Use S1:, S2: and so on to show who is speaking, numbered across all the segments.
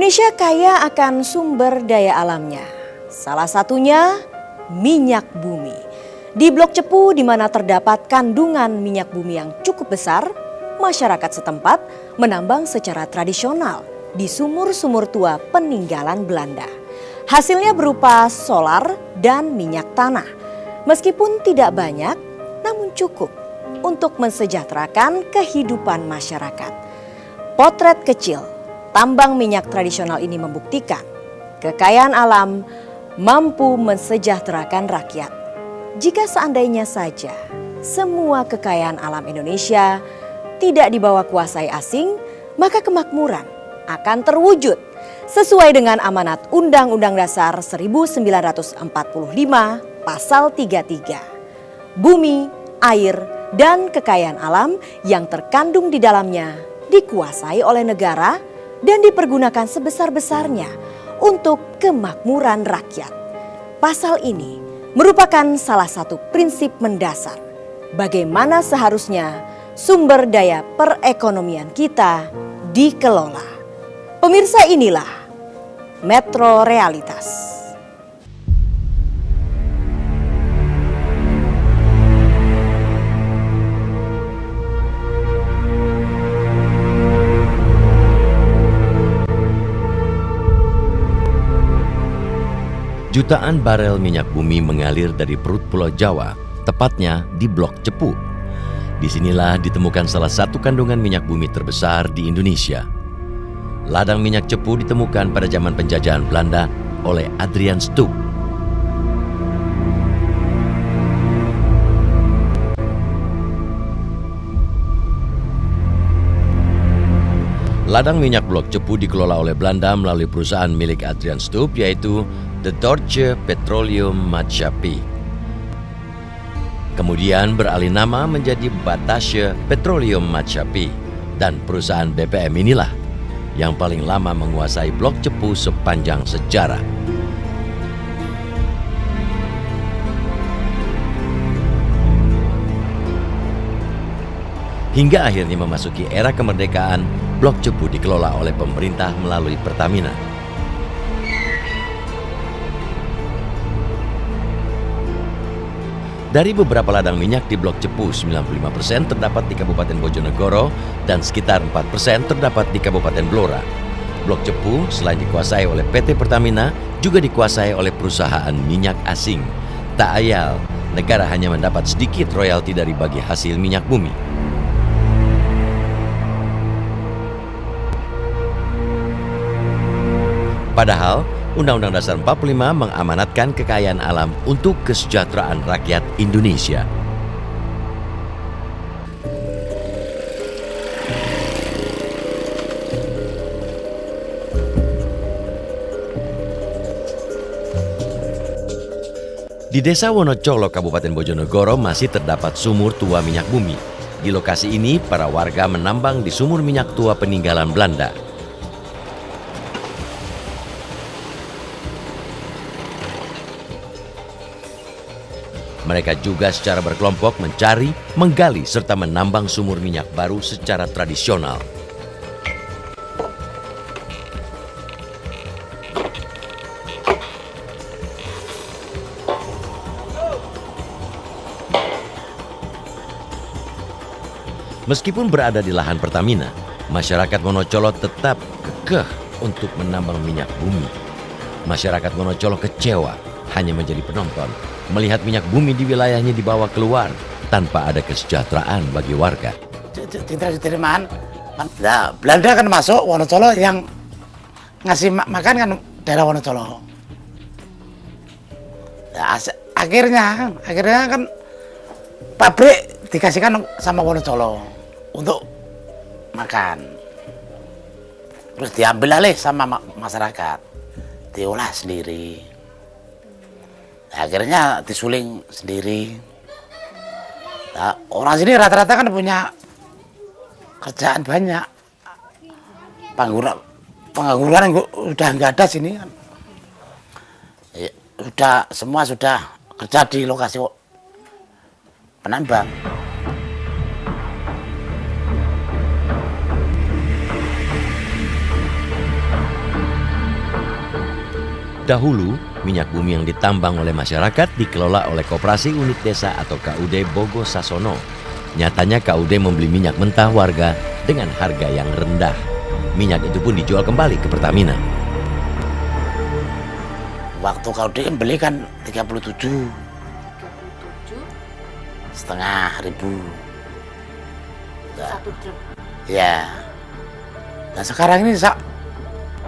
S1: Indonesia kaya akan sumber daya alamnya. Salah satunya minyak bumi. Di Blok Cepu di mana terdapat kandungan minyak bumi yang cukup besar, masyarakat setempat menambang secara tradisional di sumur-sumur tua peninggalan Belanda. Hasilnya berupa solar dan minyak tanah. Meskipun tidak banyak, namun cukup untuk mensejahterakan kehidupan masyarakat. Potret kecil tambang minyak tradisional ini membuktikan kekayaan alam mampu mensejahterakan rakyat. Jika seandainya saja semua kekayaan alam Indonesia tidak dibawa kuasai asing, maka kemakmuran akan terwujud sesuai dengan amanat Undang-Undang Dasar 1945 Pasal 33. Bumi, air, dan kekayaan alam yang terkandung di dalamnya dikuasai oleh negara dan dipergunakan sebesar-besarnya untuk kemakmuran rakyat. Pasal ini merupakan salah satu prinsip mendasar bagaimana seharusnya sumber daya perekonomian kita dikelola. Pemirsa, inilah Metro Realitas.
S2: Jutaan barel minyak bumi mengalir dari perut Pulau Jawa, tepatnya di Blok Cepu. Disinilah ditemukan salah satu kandungan minyak bumi terbesar di Indonesia. Ladang minyak Cepu ditemukan pada zaman penjajahan Belanda oleh Adrian Stoop. Ladang minyak Blok Cepu dikelola oleh Belanda melalui perusahaan milik Adrian Stoop, yaitu The Deutsche Petroleum Maatschappij. Kemudian beralih nama menjadi Batasche Petroleum Maatschappij, dan perusahaan BPM inilah yang paling lama menguasai Blok Cepu sepanjang sejarah. Hingga akhirnya memasuki era kemerdekaan, Blok Cepu dikelola oleh pemerintah melalui Pertamina. Dari beberapa ladang minyak di Blok Cepu, 95% terdapat di Kabupaten Bojonegoro dan sekitar 4% terdapat di Kabupaten Blora. Blok Cepu selain dikuasai oleh PT Pertamina, juga dikuasai oleh perusahaan minyak asing. Tak ayal, negara hanya mendapat sedikit royalti dari bagi hasil minyak bumi. Padahal, Undang-Undang Dasar 45 mengamanatkan kekayaan alam untuk kesejahteraan rakyat Indonesia. Di Desa Wonocolo, Kabupaten Bojonegoro masih terdapat sumur tua minyak bumi. Di lokasi ini, para warga menambang di sumur minyak tua peninggalan Belanda. Mereka juga secara berkelompok mencari, menggali, serta menambang sumur minyak baru secara tradisional. Meskipun berada di lahan Pertamina, masyarakat Wonocolo tetap kekeh untuk menambang minyak bumi. Masyarakat Wonocolo kecewa hanya menjadi penonton, melihat minyak bumi di wilayahnya dibawa keluar tanpa ada kesejahteraan bagi warga.
S3: Diterima, nah, Belanda kan masuk Wonocolo, yang ngasih makan kan daerah Wonocolo. Nah, akhirnya kan pabrik dikasihkan sama Wonocolo untuk makan. Terus diambil alih sama masyarakat, diolah sendiri. Akhirnya disuling sendiri. Nah, orang sini rata-rata kan punya kerjaan banyak. Pengangguran udah nggak ada sini kan. Ya, semua sudah kerja di lokasi penambang.
S2: Dahulu, minyak bumi yang ditambang oleh masyarakat dikelola oleh Koperasi Unit Desa atau KUD Bogo Sasono. Nyatanya KUD membeli minyak mentah warga dengan harga yang rendah. Minyak itu pun dijual kembali ke Pertamina.
S3: Waktu KUD kan beli kan 37,5 ribu.
S1: Satu drum.
S3: Ya. Nah sekarang ini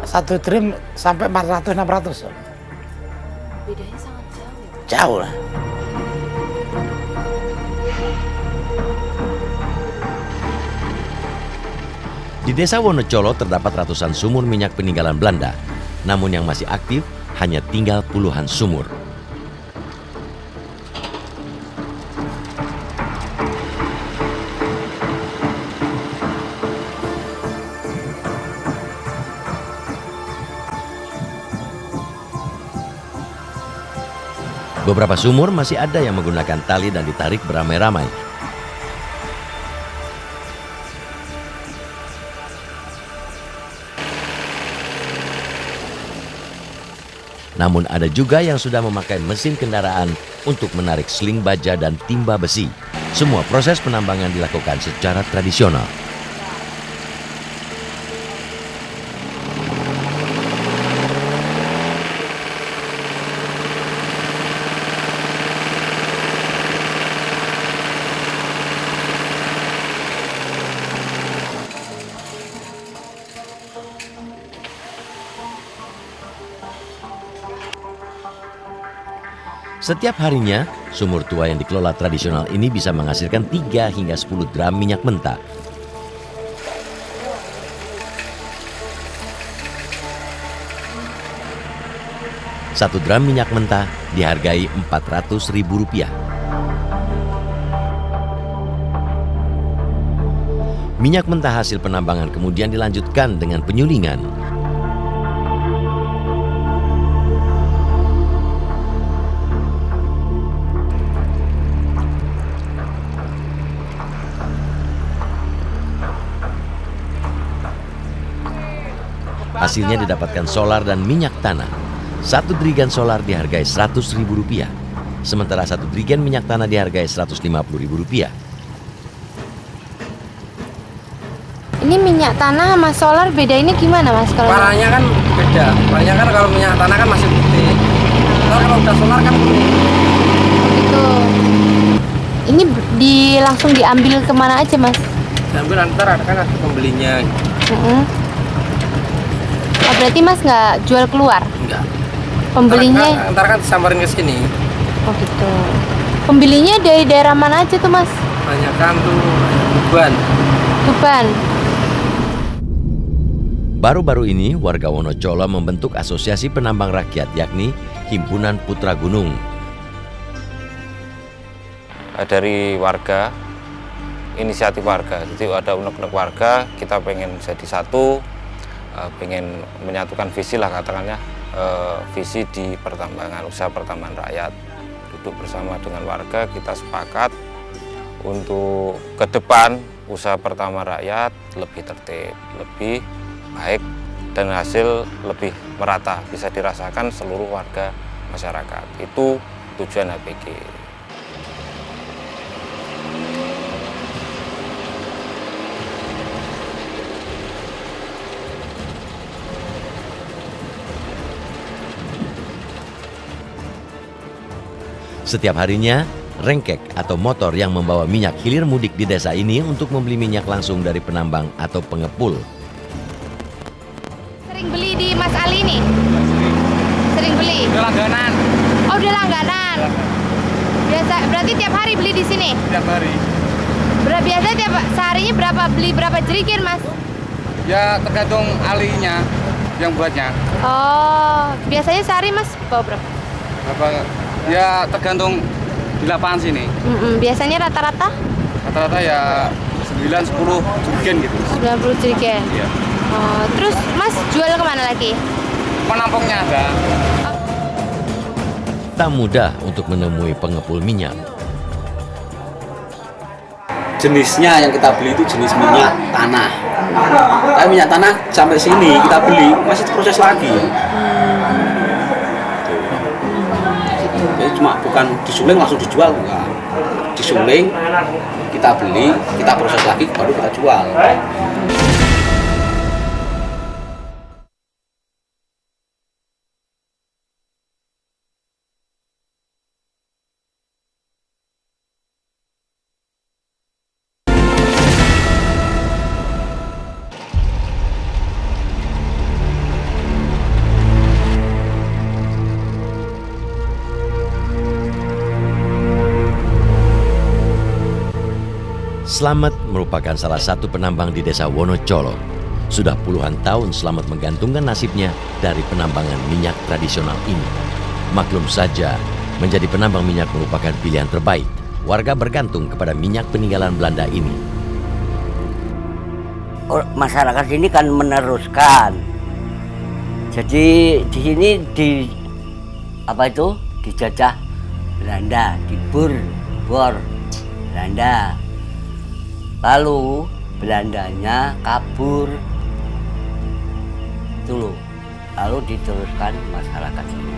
S3: satu drum sampai 400-600.
S1: Bedanya sangat jauh ya.
S3: Jauh lah.
S2: Di desa Wonocolo terdapat ratusan sumur minyak peninggalan Belanda. Namun yang masih aktif hanya tinggal puluhan sumur. Beberapa sumur masih ada yang menggunakan tali dan ditarik beramai-ramai. Namun ada juga yang sudah memakai mesin kendaraan untuk menarik seling baja dan timba besi. Semua proses penambangan dilakukan secara tradisional. Setiap harinya, sumur tua yang dikelola tradisional ini bisa menghasilkan 3 hingga 10 dram minyak mentah. Satu dram minyak mentah dihargai Rp400.000. Minyak mentah hasil penambangan kemudian dilanjutkan dengan penyulingan. Hasilnya didapatkan solar dan minyak tanah. Satu dirigan solar dihargai Rp100.000, sementara satu dirigan minyak tanah dihargai Rp150.000.
S4: Ini minyak tanah sama solar beda ini gimana mas?
S5: Warnanya kan beda. Warnanya kan kalau minyak tanah kan masih putih. Kalau udah solar kan kuning.
S4: Itu. Ini langsung diambil kemana aja mas?
S5: Diambil ntar kan ada pembelinya.
S4: Oh, berarti mas nggak jual keluar?
S5: Enggak.
S4: Pembelinya?
S5: Ntar kan disambarin ke sini.
S4: Oh gitu. Pembelinya dari daerah mana aja tuh mas?
S5: Banyak kan tuh Tuban.
S4: Tuban.
S2: Baru-baru ini warga Wonocolo membentuk asosiasi penambang rakyat yakni Himpunan Putra Gunung.
S6: Dari warga, inisiatif warga, jadi ada unek-unek warga, kita pengen jadi satu, pengen menyatukan visi lah katakannya, visi di pertambangan, usaha pertambangan rakyat. Duduk bersama dengan warga, kita sepakat untuk ke depan usaha pertambangan rakyat lebih tertib, lebih baik, dan hasil lebih merata, bisa dirasakan seluruh warga masyarakat. Itu tujuan HPG.
S2: Setiap harinya, rengkek atau motor yang membawa minyak hilir mudik di desa ini untuk membeli minyak langsung dari penambang atau pengepul.
S4: Sering beli di Mas Ali nih? Sering beli?
S5: Udah langganan.
S4: Oh udah langganan? Biasa, berarti tiap hari beli di sini?
S5: Tiap hari.
S4: Biasa seharinya beli berapa jerigen mas?
S5: Ya tergantung alinya yang buatnya.
S4: Oh, biasanya sehari mas bawa berapa?
S5: Berapa? Ya tergantung di lapangan sini.
S4: Biasanya rata-rata?
S5: Rata-rata ya 9-10 jerigen gitu.
S4: 90 jerigen?
S5: Iya.
S4: Oh, terus mas jual kemana lagi?
S5: Penampungnya ada.
S2: Tak mudah untuk menemui pengepul minyak.
S7: Jenisnya yang kita beli itu jenis minyak tanah. Tapi minyak tanah sampai sini kita beli masih proses lagi. cuma bukan disuling langsung dijual, enggak. Disuling, kita beli, kita proses lagi, baru kita jual.
S2: Slamet merupakan salah satu penambang di desa Wonocolo. Sudah puluhan tahun Slamet menggantungkan nasibnya dari penambangan minyak tradisional ini. Maklum saja, menjadi penambang minyak merupakan pilihan terbaik. Warga bergantung kepada minyak peninggalan Belanda ini.
S8: Masyarakat sini kan meneruskan. Jadi di sini dijajah Belanda, dibor Belanda. Lalu Belandanya kabur, itu loh. Lalu diteruskan masyarakat ini.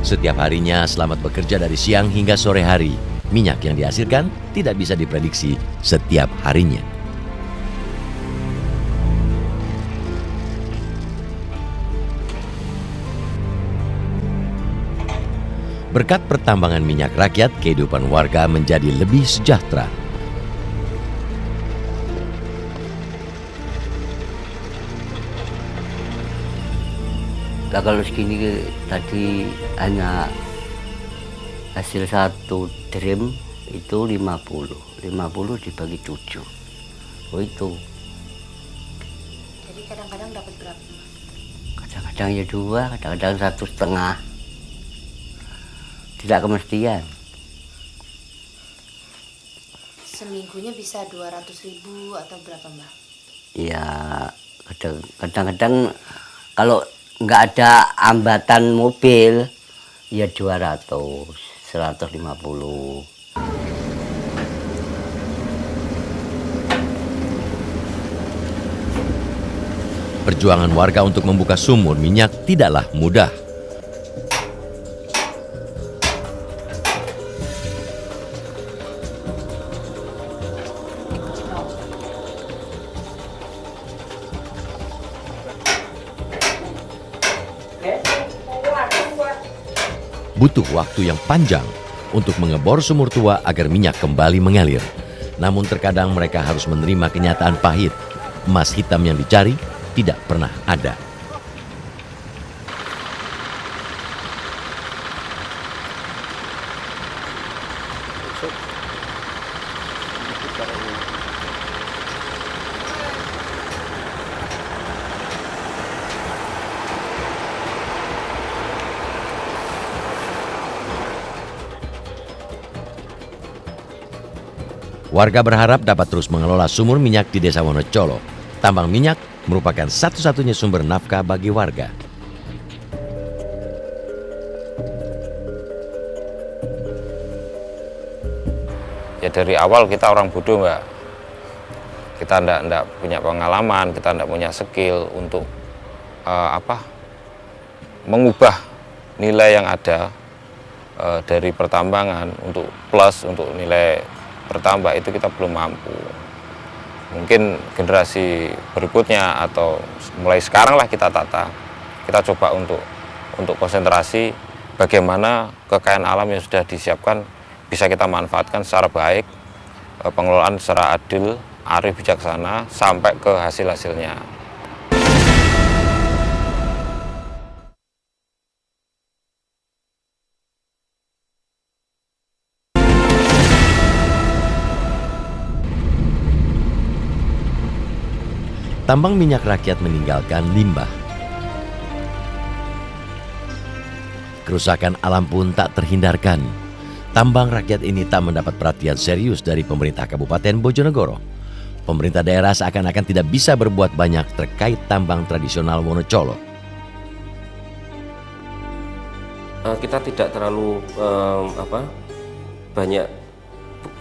S2: Setiap harinya Slamet bekerja dari siang hingga sore hari. Minyak yang dihasilkan tidak bisa diprediksi setiap harinya. Berkat pertambangan minyak rakyat, kehidupan warga menjadi lebih sejahtera.
S8: Nah, kalau segini tadi hanya hasil 1 drum itu 50 dibagi 7. Oh itu.
S4: Jadi kadang-kadang dapat berapa?
S8: Kadang-kadang ya 2, kadang-kadang 1,5. Tidak kemestian.
S4: Seminggunya bisa 200.000 atau berapa, Mbak?
S8: Ya kadang-kadang kalau nggak ada hambatan mobil ya 200, 150.
S2: Perjuangan warga untuk membuka sumur minyak tidaklah mudah. Butuh waktu yang panjang untuk mengebor sumur tua agar minyak kembali mengalir. Namun terkadang mereka harus menerima kenyataan pahit. Emas hitam yang dicari tidak pernah ada. Warga berharap dapat terus mengelola sumur minyak di desa Wonocolo. Tambang minyak merupakan satu-satunya sumber nafkah bagi warga.
S6: Ya dari awal kita orang bodoh, Mbak. Kita enggak punya pengalaman, kita enggak punya skill untuk mengubah nilai yang ada dari pertambangan untuk plus untuk nilai bertambah, itu kita belum mampu. Mungkin generasi berikutnya atau mulai sekarang lah kita tata. Kita coba untuk konsentrasi bagaimana kekayaan alam yang sudah disiapkan bisa kita manfaatkan secara baik, pengelolaan secara adil, arif, bijaksana sampai ke hasil-hasilnya.
S2: Tambang minyak rakyat meninggalkan limbah. Kerusakan alam pun tak terhindarkan. Tambang rakyat ini tak mendapat perhatian serius dari pemerintah Kabupaten Bojonegoro. Pemerintah daerah seakan-akan tidak bisa berbuat banyak terkait tambang tradisional Wonocolo.
S9: Kita tidak terlalu banyak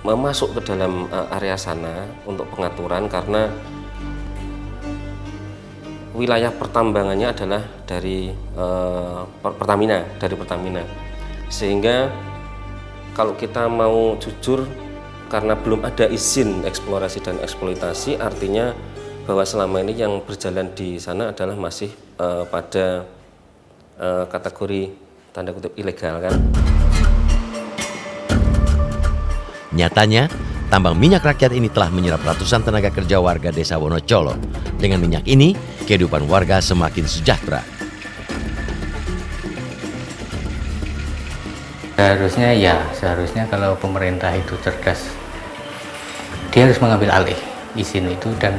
S9: masuk ke dalam area sana untuk pengaturan, karena wilayah pertambangannya adalah dari Pertamina, sehingga kalau kita mau jujur, karena belum ada izin eksplorasi dan eksploitasi, artinya bahwa selama ini yang berjalan di sana adalah masih pada kategori tanda kutip ilegal kan.
S2: Nyatanya, tambang minyak rakyat ini telah menyerap ratusan tenaga kerja warga desa Wonocolo. Dengan minyak ini, kehidupan warga semakin sejahtera.
S10: Seharusnya kalau pemerintah itu cerdas, dia harus mengambil alih izin itu dan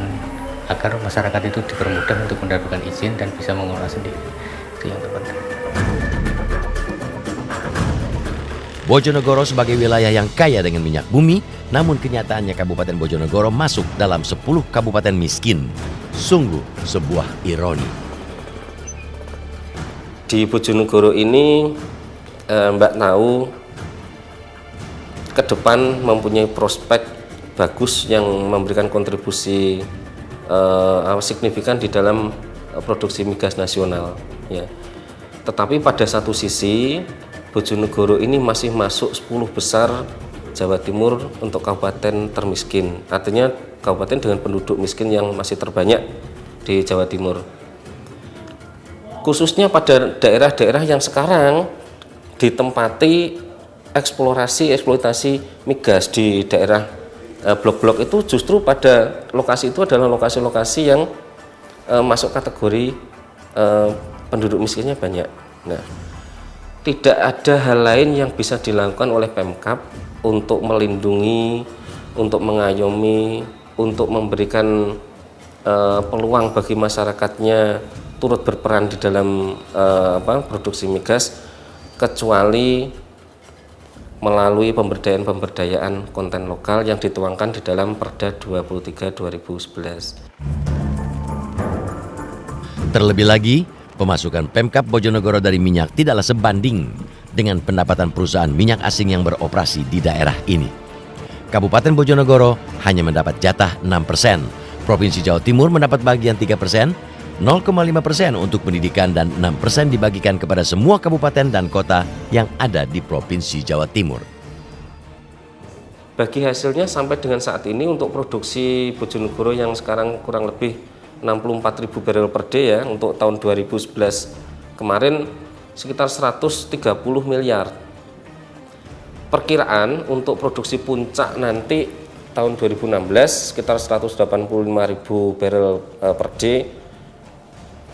S10: agar masyarakat itu dipermudah untuk mendapatkan izin dan bisa mengelola sendiri. Itu yang terpenting.
S2: Bojonegoro sebagai wilayah yang kaya dengan minyak bumi, namun kenyataannya Kabupaten Bojonegoro masuk dalam 10 kabupaten miskin. Sungguh sebuah ironi.
S9: Di Bojonegoro ini Mbak tahu ke depan mempunyai prospek bagus yang memberikan kontribusi signifikan di dalam produksi migas nasional ya. Tetapi pada satu sisi Bojonegoro ini masih masuk 10 besar Jawa Timur untuk kabupaten termiskin. Artinya kabupaten dengan penduduk miskin yang masih terbanyak di Jawa Timur. Khususnya pada daerah-daerah yang sekarang ditempati eksploitasi migas di daerah blok-blok itu, justru pada lokasi itu adalah lokasi-lokasi yang masuk kategori penduduk miskinnya banyak. Nah, tidak ada hal lain yang bisa dilakukan oleh Pemkab untuk melindungi, untuk mengayomi, untuk memberikan peluang bagi masyarakatnya turut berperan di dalam produksi migas, kecuali melalui pemberdayaan konten lokal yang dituangkan di dalam Perda 23 2011.
S2: Terlebih lagi, pemasukan Pemkab Bojonegoro dari minyak tidaklah sebanding dengan pendapatan perusahaan minyak asing yang beroperasi di daerah ini. Kabupaten Bojonegoro hanya mendapat jatah 6%, Provinsi Jawa Timur mendapat bagian 3%, 0,5% untuk pendidikan dan 6% dibagikan kepada semua kabupaten dan kota yang ada di Provinsi Jawa Timur.
S9: Bagi hasilnya sampai dengan saat ini untuk produksi Bojonegoro yang sekarang kurang lebih 64.000 barrel per day ya, untuk tahun 2011 kemarin sekitar 130 miliar. Perkiraan untuk produksi puncak nanti tahun 2016 sekitar 185.000 barrel per day,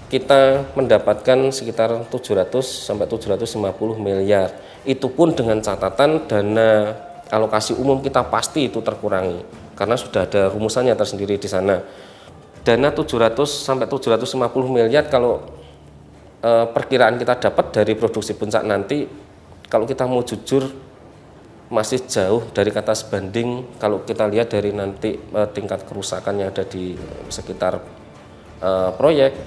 S9: kita mendapatkan sekitar 700 sampai 750 miliar. Itu pun dengan catatan dana alokasi umum kita pasti itu terkurangi karena sudah ada rumusannya tersendiri di sana. Dana 700 sampai 750 miliar kalau perkiraan kita dapat dari produksi puncak nanti, kalau kita mau jujur masih jauh dari kata sebanding kalau kita lihat dari nanti tingkat kerusakan yang ada di sekitar proyek,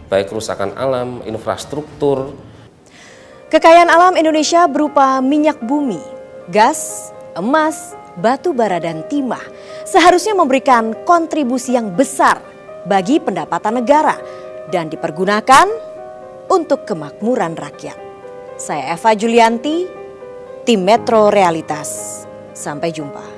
S9: baik kerusakan alam, infrastruktur.
S1: Kekayaan alam Indonesia berupa minyak bumi, gas, emas, batu bara dan timah seharusnya memberikan kontribusi yang besar bagi pendapatan negara dan dipergunakan untuk kemakmuran rakyat. Saya Eva Julianti, tim Metro Realitas. Sampai jumpa.